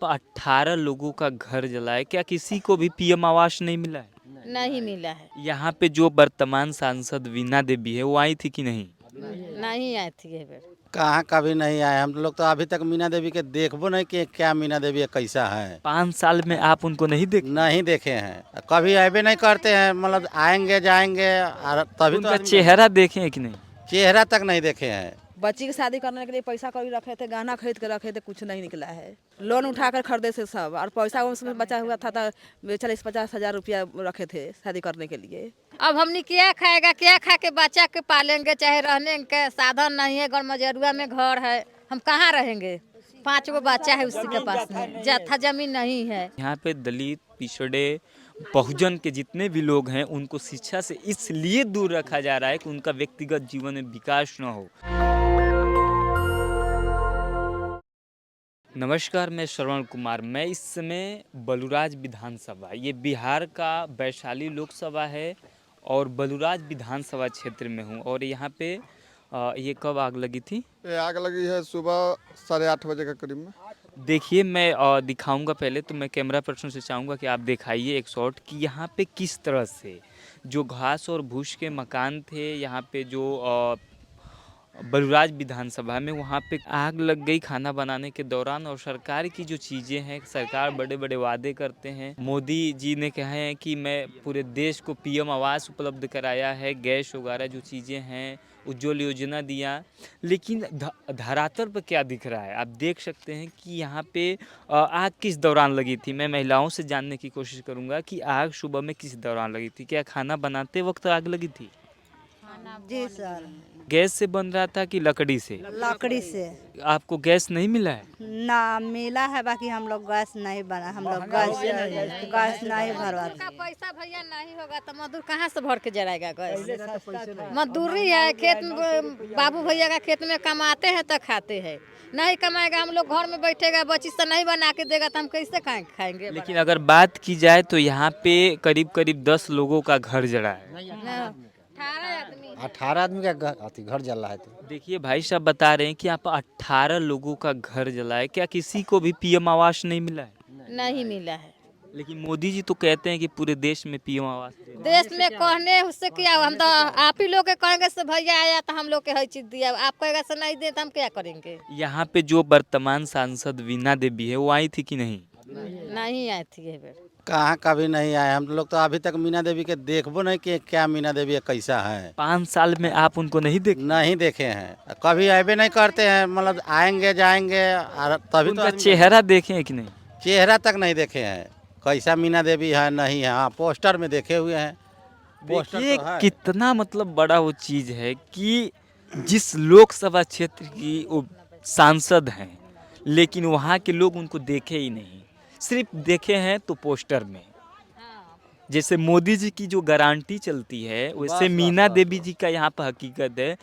18 लोगों का घर जला है। क्या किसी को भी पीएम आवास नहीं मिला है? नहीं मिला है। यहाँ पे जो वर्तमान सांसद वीणा देवी है वो आई थी कि नहीं? नहीं आई थी ये बेर। कहाँ कभी नहीं आए। हम लोग तो अभी तक मीना देवी के देखबो नहीं कि क्या मीना देवी कैसा है। 5 साल में आप उनको नहीं देखे? नहीं देखे हैं, कभी आए नहीं करते हैं। मतलब आएंगे जाएंगे और तभी तो उनका आदमी- चेहरा देखे हैं कि नहीं? चेहरा तक नहीं देखे हैं। बच्ची की शादी करने के लिए पैसा कभी रखे थे, गहना खरीद के रखे थे, कुछ नहीं निकला है। लोन उठाकर खरीदे थे सब, और पैसा उसमें बचा हुआ था तो 40-50 हज़ार रुपया रखे थे शादी करने के लिए। अब हमने क्या खाएगा, क्या खा के बच्चा के पालेंगे, चाहे रहने के साधन नहीं है, गरमजरुआ में घर है, हम कहाँ रहेंगे। 5 गो बच्चा है उसी के पास में, जथा जमीन नहीं है। यहाँ पे दलित, पिछड़े, बहुजन के जितने भी लोग हैं उनको शिक्षा से इसलिए दूर रखा जा रहा है कि उनका व्यक्तिगत जीवन में विकास न हो। नमस्कार, मैं श्रवण कुमार। मैं इस समय बलुराज विधानसभा, ये बिहार का वैशाली लोकसभा है और बलुराज विधानसभा क्षेत्र में हूँ। और यहाँ पे ये कब आग लगी थी? ये आग लगी है सुबह 8:30 बजे के करीब में। देखिए, मैं दिखाऊंगा। पहले तो मैं कैमरा पर्सन से चाहूँगा कि आप दिखाइए एक शॉट कि यहाँ पे किस तरह से जो घास और भूस के मकान थे, यहाँ पे जो बलुराज विधानसभा में, वहाँ पे आग लग गई खाना बनाने के दौरान। और सरकार की जो चीज़ें हैं, सरकार बड़े बड़े वादे करते हैं। मोदी जी ने कहा है कि मैं पूरे देश को पीएम आवास उपलब्ध कराया है, गैस वगैरह जो चीज़ें हैं, उज्ज्वल योजना दिया, लेकिन धरातल पर क्या दिख रहा है आप देख सकते हैं कि यहाँ पे आग किस दौरान लगी थी। मैं महिलाओं से जानने की कोशिश करूँगा कि आग सुबह में किस दौरान लगी थी। क्या खाना बनाते वक्त आग लगी थी? जी सर, गैस से बन रहा था कि लकड़ी से? लकड़ी से। आपको गैस नहीं मिला है? ना मिला है, बाकी हम लोग गैस नहीं बना, हम लोग गैस नहीं भरवा। का पैसा भैया नहीं होगा तो मजदूर कहाँ से भर के जलाएगा गैस। मजदूरी है, खेत में बाबू भैया का खेत में कमाते हैं तो खाते हैं, नहीं कमाएगा हम लोग घर में बैठेगा, बच्ची से नहीं बना के देगा तो हम कैसे खाएंगे। लेकिन अगर बात की जाए तो यहाँ पे करीब करीब 10 लोगों का घर जला है। 18 आदमी का घर जल रहा है। तो देखिए, भाई साहब बता रहे हैं कि यहाँ पर 18 लोगों का घर जला है। क्या किसी को भी पीएम आवास नहीं मिला है? नहीं मिला है। लेकिन मोदी जी तो कहते हैं कि पूरे देश में पीएम आवास दे रहे हैं। देश में कहने उससे क्या, हम तो आप ही लोग के कहेंगे से भैया आया तो हम लोग के हर चीज दिया, आप कहेगा से नहीं दे तो हम क्या करेंगे। यहाँ पे जो वर्तमान सांसद वीणा देवी है वो आई थी कि नहीं? नहीं आई थी ये बेर। कहाँ कभी नहीं आए। हम लोग तो अभी तक मीना देवी के देखबो नहीं कि क्या मीना देवी कैसा है। 5 साल में आप उनको नहीं देखे? नहीं देखे हैं, कभी आए नहीं करते हैं। मतलब आएंगे जाएंगे और तभी तो उनका आदमी- चेहरा देखे हैं कि नहीं? चेहरा तक नहीं देखे हैं, कैसा मीना देवी है नहीं है। हाँ, पोस्टर में देखे हुए हैं। पोस्टर देखिए तो है। कितना मतलब बड़ा वो चीज़ है कि जिस लोकसभा क्षेत्र की वो सांसद हैं, लेकिन वहाँ के लोग उनको देखे ही नहीं, सिर्फ देखे हैं तो पोस्टर में। जैसे मोदी जी की जो गारंटी चलती है, वैसे मीना देवी जी का यहाँ पर हकीकत है।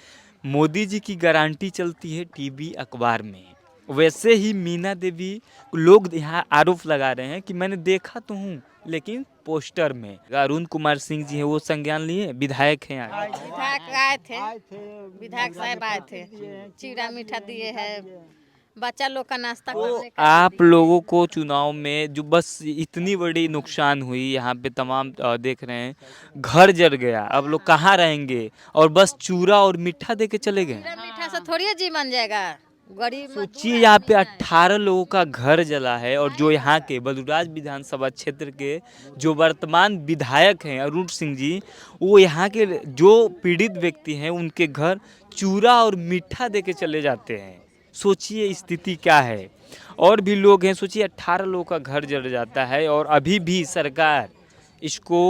मोदी जी की गारंटी चलती है टीवी अखबार में, वैसे ही मीना देवी लोग यहाँ आरोप लगा रहे हैं कि मैंने देखा तो हूँ लेकिन पोस्टर में। अरुण कुमार सिंह जी हैं, वो संज्ञान लिए, विधायक हैं यहाँ। विधायक आए थे, विधायक साहब आए थे, चीरा मीठा दिए है, बच्चा लोग का नाश्ता करने का आप लोगों को चुनाव में जो बस इतनी बड़ी नुकसान हुई, यहाँ पे तमाम देख रहे हैं घर जल गया, अब लोग कहाँ रहेंगे और बस चूरा और मीठा दे के चले गए। चीरा मीठा से थोड़ी जी बन जाएगा। गरीब सोचिए, यहाँ पे 18 लोगों का घर जला है। और जो यहाँ के बलुराज विधानसभा क्षेत्र के जो वर्तमान विधायक हैं अरुण सिंह जी, वो यहाँ के जो पीड़ित व्यक्ति हैं उनके घर चूरा और मीठा दे के चले जाते हैं। सोचिए स्थिति क्या है। और भी लोग हैं, सोचिए 18 लोगों का घर जल जाता है और अभी भी सरकार इसको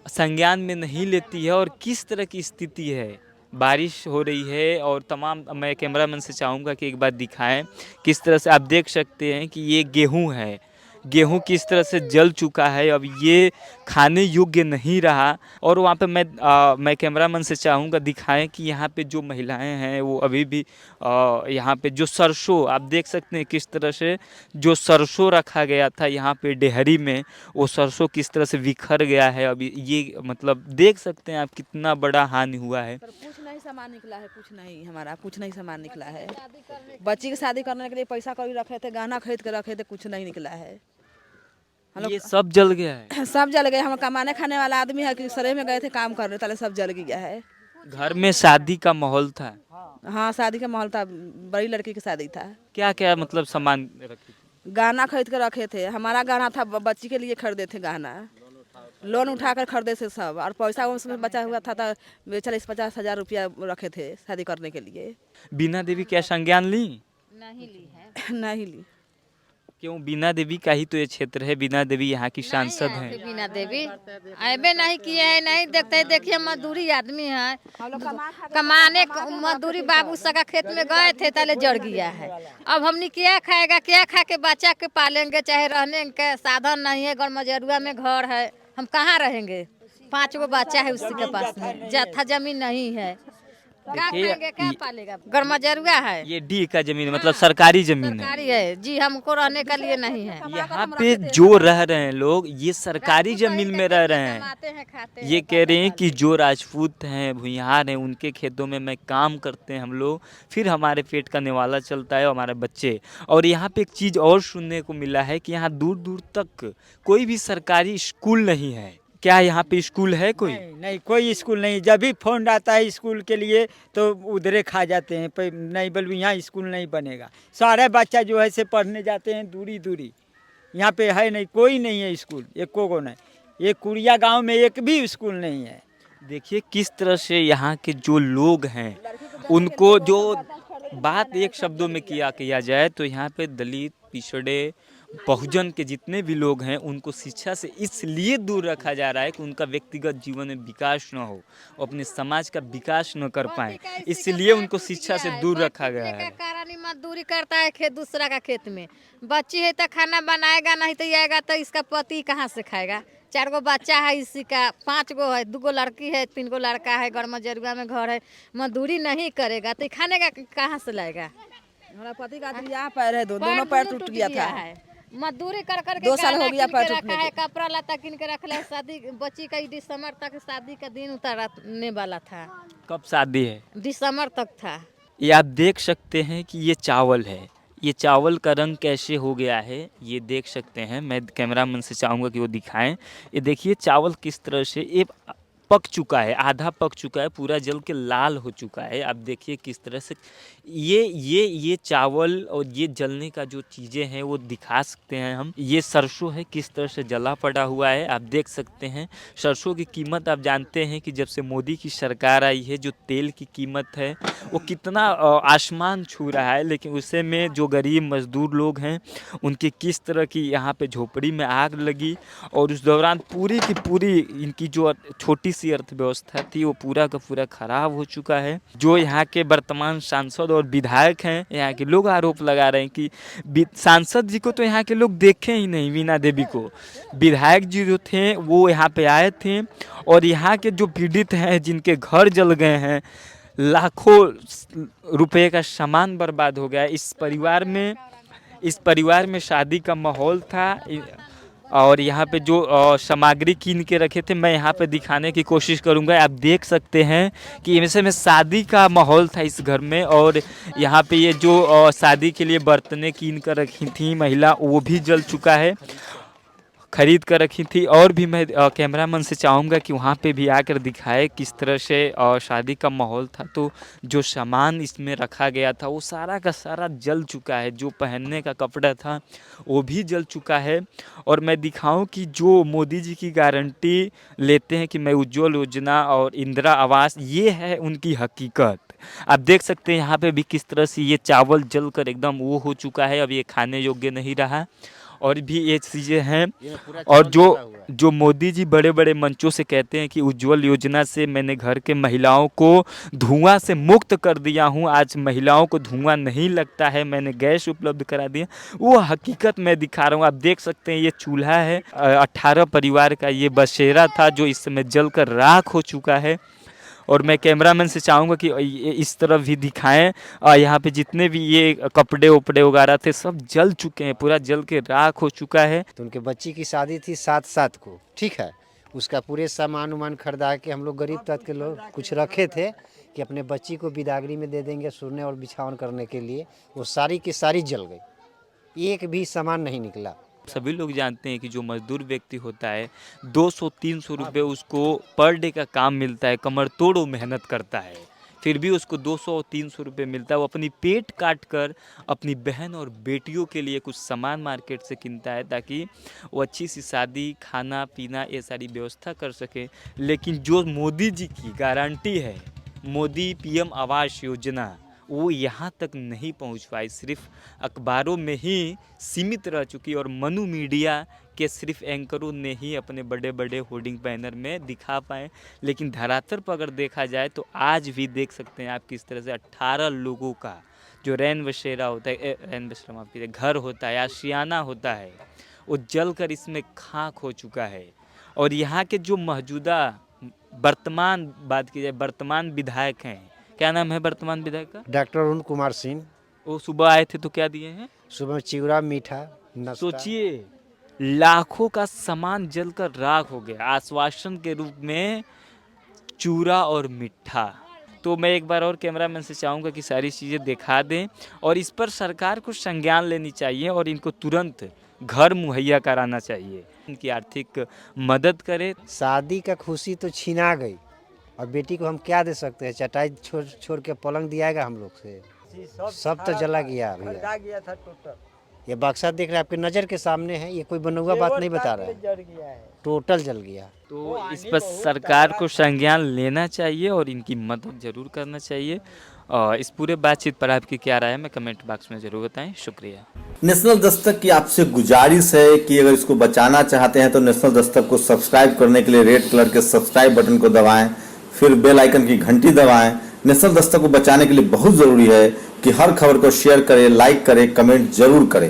संज्ञान में नहीं लेती है। और किस तरह की स्थिति है, बारिश हो रही है और तमाम, मैं कैमरामैन से चाहूँगा कि एक बार दिखाएं किस तरह से। आप देख सकते हैं कि ये गेहूं है, गेहूँ किस तरह से जल चुका है, अब ये खाने योग्य नहीं रहा। और वहाँ पे मैं कैमरामैन से चाहूँगा दिखाएं कि यहाँ पे जो महिलाएं हैं वो अभी भी यहाँ पे जो सरसों आप देख सकते हैं किस तरह से जो सरसों रखा गया था यहाँ पे डेहरी में, वो सरसों किस तरह से बिखर गया है। अभी ये मतलब देख सकते हैं आप कितना बड़ा हानि हुआ है। सर कुछ नहीं सामान निकला है, कुछ नहीं, हमारा कुछ नहीं सामान निकला है। बच्ची की शादी करने के लिए पैसा कौड़ी रखे थे, गहना खरीद के रखे थे, कुछ नहीं निकला है। ये सब जल गया है। सब जल गए। हम कमाने खाने वाला आदमी है कि सरे में गए थे काम करने, ताले सब जल गया है। घर में शादी का माहौल था, हाँ शादी का माहौल था, बड़ी लड़की की शादी था। क्या क्या मतलब सामान रखी थी? गहना खरीद के रखे थे, हमारा गहना था, बच्ची के लिए खरीदे थे गहना, लोन उठा कर खरीदे थे सब, और पैसा उसमें बचा हुआ था 40-50 हजार रुपया रखे थे शादी करने के लिए। बीना देवी क्या संज्ञान ली? नहीं ली है। नहीं ली। क्यों? बीना देवी का ही तो ये क्षेत्र है, बीना देवी यहाँ की सांसद हैं। बीना देवी अबे नहीं किए है, नहीं देखते। देखिए मजदूरी आदमी है, कमाने मजदूरी बाबू सका खेत में गए थे, ताले जड़ गया है। अब हमने क्या खाएगा, क्या खा के बच्चा के पालेंगे, चाहे रहने के साधन नहीं है, गड़मजरुआ में घर है, हम कहाँ रहेंगे? 5 गो बच्चा है उसी के पास में, जथा जमीन नहीं है, क्या खाएंगे, क्या पालेगा? गड़मजरुआ है। ये डी का जमीन मतलब सरकारी जमीन है। सरकारी है जी, हमको रहने के लिए नहीं है। यहाँ पे जो रह रहे हैं लोग ये सरकारी जमीन में रह रहे हैं। कमाते हैं, खाते हैं। ये कह रहे हैं कि जो राजपूत हैं, भूमिहार हैं, उनके खेतों में काम करते हैं हम लोग, फिर हमारे पेट का निवाला चलता है, हमारे बच्चे। और यहाँ पे एक चीज़ और सुनने को मिला है कि यहाँ दूर दूर तक कोई भी सरकारी स्कूल नहीं है। क्या यहाँ पे स्कूल है कोई? नहीं कोई स्कूल नहीं। जब भी फोन आता है स्कूल के लिए तो उधरे खा जाते हैं, नहीं बोल यहाँ स्कूल नहीं बनेगा। सारे बच्चा जो है से पढ़ने जाते हैं दूरी दूरी, यहाँ पे है नहीं, कोई नहीं है स्कूल, एक को नहीं। ये कुड़िया गांव में एक भी स्कूल नहीं है। देखिए किस तरह से यहाँ के जो लोग हैं उनको जो बात एक शब्दों में किया जाए तो यहाँ पे दलित, पिछड़े, बहुजन के जितने भी लोग हैं उनको शिक्षा से इसलिए दूर रखा जा रहा है कि उनका व्यक्तिगत जीवन में विकास न हो, वो अपने समाज का विकास न कर पाए, इसलिए उनको शिक्षा से दूर रखा गया है। कारण मजदूरी करता है खेत दूसरा का खेत में, बच्ची है तो खाना बनाएगा, नहीं तो आएगा तो इसका पति कहाँ से खाएगा? 4 गो बच्चा है इसी का, 5 गो है, 2 गो लड़की है, 3 गो लड़का है, गड़मजरुआ में घर है, मजदूरी नहीं करेगा तो खाने का कहाँ से लाएगा? हमारा पति का यहाँ पैर है, दोनों पैर टूट गया था। मजदूरी कर कर के 2 साल हो गया पैर रखा टूटने है, कपड़ा लता किन के रख ले। शादी बच्ची का दिसंबर तक शादी का दिन उतारने वाला था। कब शादी है? दिसंबर तक था। ये आप देख सकते हैं कि ये चावल है, ये चावल का रंग कैसे हो गया है ये देख सकते हैं। मैं कैमरामैन से चाहूँगा कि वो दिखाएं। ये देखिए चावल किस तरह से ये पक चुका है, आधा पक चुका है, पूरा जल के लाल हो चुका है। आप देखिए किस तरह से ये चावल और ये जलने का जो चीज़ें हैं वो दिखा सकते हैं हम। ये सरसों है, किस तरह से जला पड़ा हुआ है आप देख सकते हैं। सरसों की कीमत आप जानते हैं कि जब से मोदी की सरकार आई है जो तेल की कीमत है वो कितना आसमान छू रहा है, लेकिन उसे में जो गरीब मजदूर लोग हैं उनकी किस तरह की यहाँ पे झोपड़ी में आग लगी और उस दौरान पूरी की पूरी इनकी जो छोटी सी अर्थव्यवस्था थी वो पूरा का पूरा खराब हो चुका है। जो यहाँ के वर्तमान सांसद और विधायक हैं यहाँ के लोग आरोप लगा रहे हैं कि सांसद जी को तो यहाँ के लोग देखे ही नहीं, वीणा देवी को। विधायक जी जो थे वो यहाँ पे आए थे और यहाँ के जो पीड़ित हैं जिनके घर जल गए हैं, लाखों रुपए का सामान बर्बाद हो गया। इस परिवार में शादी का माहौल था और यहाँ पे जो सामग्री कीन के रखे थे मैं यहाँ पे दिखाने की कोशिश करूँगा। आप देख सकते हैं कि इनसे में शादी का माहौल था इस घर में और यहाँ पे ये जो शादी के लिए बर्तनें कीन कर रखी थी महिला वो भी जल चुका है, खरीद कर रखी थी। और भी मैं कैमरामैन से चाहूँगा कि वहाँ पे भी आकर दिखाए किस तरह से शादी का माहौल था। तो जो सामान इसमें रखा गया था वो सारा का सारा जल चुका है, जो पहनने का कपड़ा था वो भी जल चुका है। और मैं दिखाऊं कि जो मोदी जी की गारंटी लेते हैं कि मैं उज्ज्वल योजना और इंदिरा आवास, ये है उनकी हकीकत। आप देख सकते हैं यहाँ पे भी किस तरह से ये चावल जल कर एकदम वो हो चुका है, अब ये खाने योग्य नहीं रहा। और भी ये चीज़ें हैं। और जो मोदी जी बड़े बड़े मंचों से कहते हैं कि उज्ज्वल योजना से मैंने घर के महिलाओं को धुआं से मुक्त कर दिया हूँ, आज महिलाओं को धुआं नहीं लगता है, मैंने गैस उपलब्ध करा दिया, वो हकीकत मैं दिखा रहा हूँ। आप देख सकते हैं ये चूल्हा है, 18 परिवार का ये बसेरा था जो इस समय जलकर राख हो चुका है। और मैं कैमरामैन से चाहूँगा कि इस तरफ भी दिखाएं, यहाँ पे जितने भी ये कपड़े उपड़े वगैरह थे सब जल चुके हैं, पूरा जल के राख हो चुका है। तो उनके बच्ची की शादी थी 7/7 को, ठीक है, उसका पूरे सामान उमान खरीदा के हम लोग गरीब तबके के लोग कुछ रखे थे कि अपने बच्ची को बिदागरी में दे देंगे सोने और बिछावन करने के लिए, वो सारी की सारी जल गई, एक भी सामान नहीं निकला। सभी लोग जानते हैं कि जो मजदूर व्यक्ति होता है 200-300 रुपये उसको पर डे का काम मिलता है, कमर तोड़ वो मेहनत करता है, फिर भी उसको 200-300 रुपये मिलता है। वो अपनी पेट काट कर अपनी बहन और बेटियों के लिए कुछ सामान मार्केट से किनता है ताकि वो अच्छी सी शादी, खाना पीना ये सारी व्यवस्था कर सके। लेकिन जो मोदी जी की गारंटी है, मोदी PM आवास योजना, वो यहाँ तक नहीं पहुँच पाई, सिर्फ अखबारों में ही सीमित रह चुकी और मनु मीडिया के सिर्फ एंकरों ने ही अपने बड़े बड़े होर्डिंग बैनर में दिखा पाए। लेकिन धरातल पर अगर देखा जाए तो आज भी देख सकते हैं आप किस तरह से 18 लोगों का जो रैन बसेरा होता है, रैन बसेरा माफ कीजिए, घर होता है, आशियाना होता है, वो जल कर इसमें खाक हो चुका है। और यहाँ के जो मौजूदा वर्तमान बात की जाए वर्तमान विधायक हैं, क्या नाम है वर्तमान विधायक का? डॉक्टर अरुण कुमार सिंह। वो सुबह आए थे तो क्या दिए हैं? सुबह चिवड़ा मीठा नाश्ता। सोचिए लाखों का सामान जलकर राख हो गया, आश्वासन के रूप में चूरा और मिठा। तो मैं एक बार और कैमरामैन से चाहूँगा कि सारी चीज़ें दिखा दें और इस पर सरकार को संज्ञान लेनी चाहिए और इनको तुरंत घर मुहैया कराना चाहिए, इनकी आर्थिक मदद करे। शादी का खुशी तो छीना गई और बेटी को हम क्या दे सकते हैं, चटाई छोड़ के पलंग दियाएगा हम लोग से, सब तो जला गया भैया। ये बक्सा देख रहे हैं आपके नज़र के सामने है, ये कोई बना हुआ बात नहीं बता रहा है, टोटल जल गया। तो इस पर सरकार को संज्ञान लेना चाहिए और इनकी मदद जरूर करना चाहिए। इस पूरे बातचीत पर आपकी क्या राय है, मैं कमेंट बॉक्स में जरूर बताएं। शुक्रिया। नेशनल दस्तक की आपसे गुजारिश है कि अगर इसको बचाना चाहते हैं तो नेशनल दस्तक को सब्सक्राइब करने के लिए रेड कलर के सब्सक्राइब बटन को दबाएं, फिर बेल आइकन की घंटी दबाएं। नेशनल दस्तक को बचाने के लिए बहुत जरूरी है कि हर खबर को शेयर करें, लाइक करें, कमेंट जरूर करें।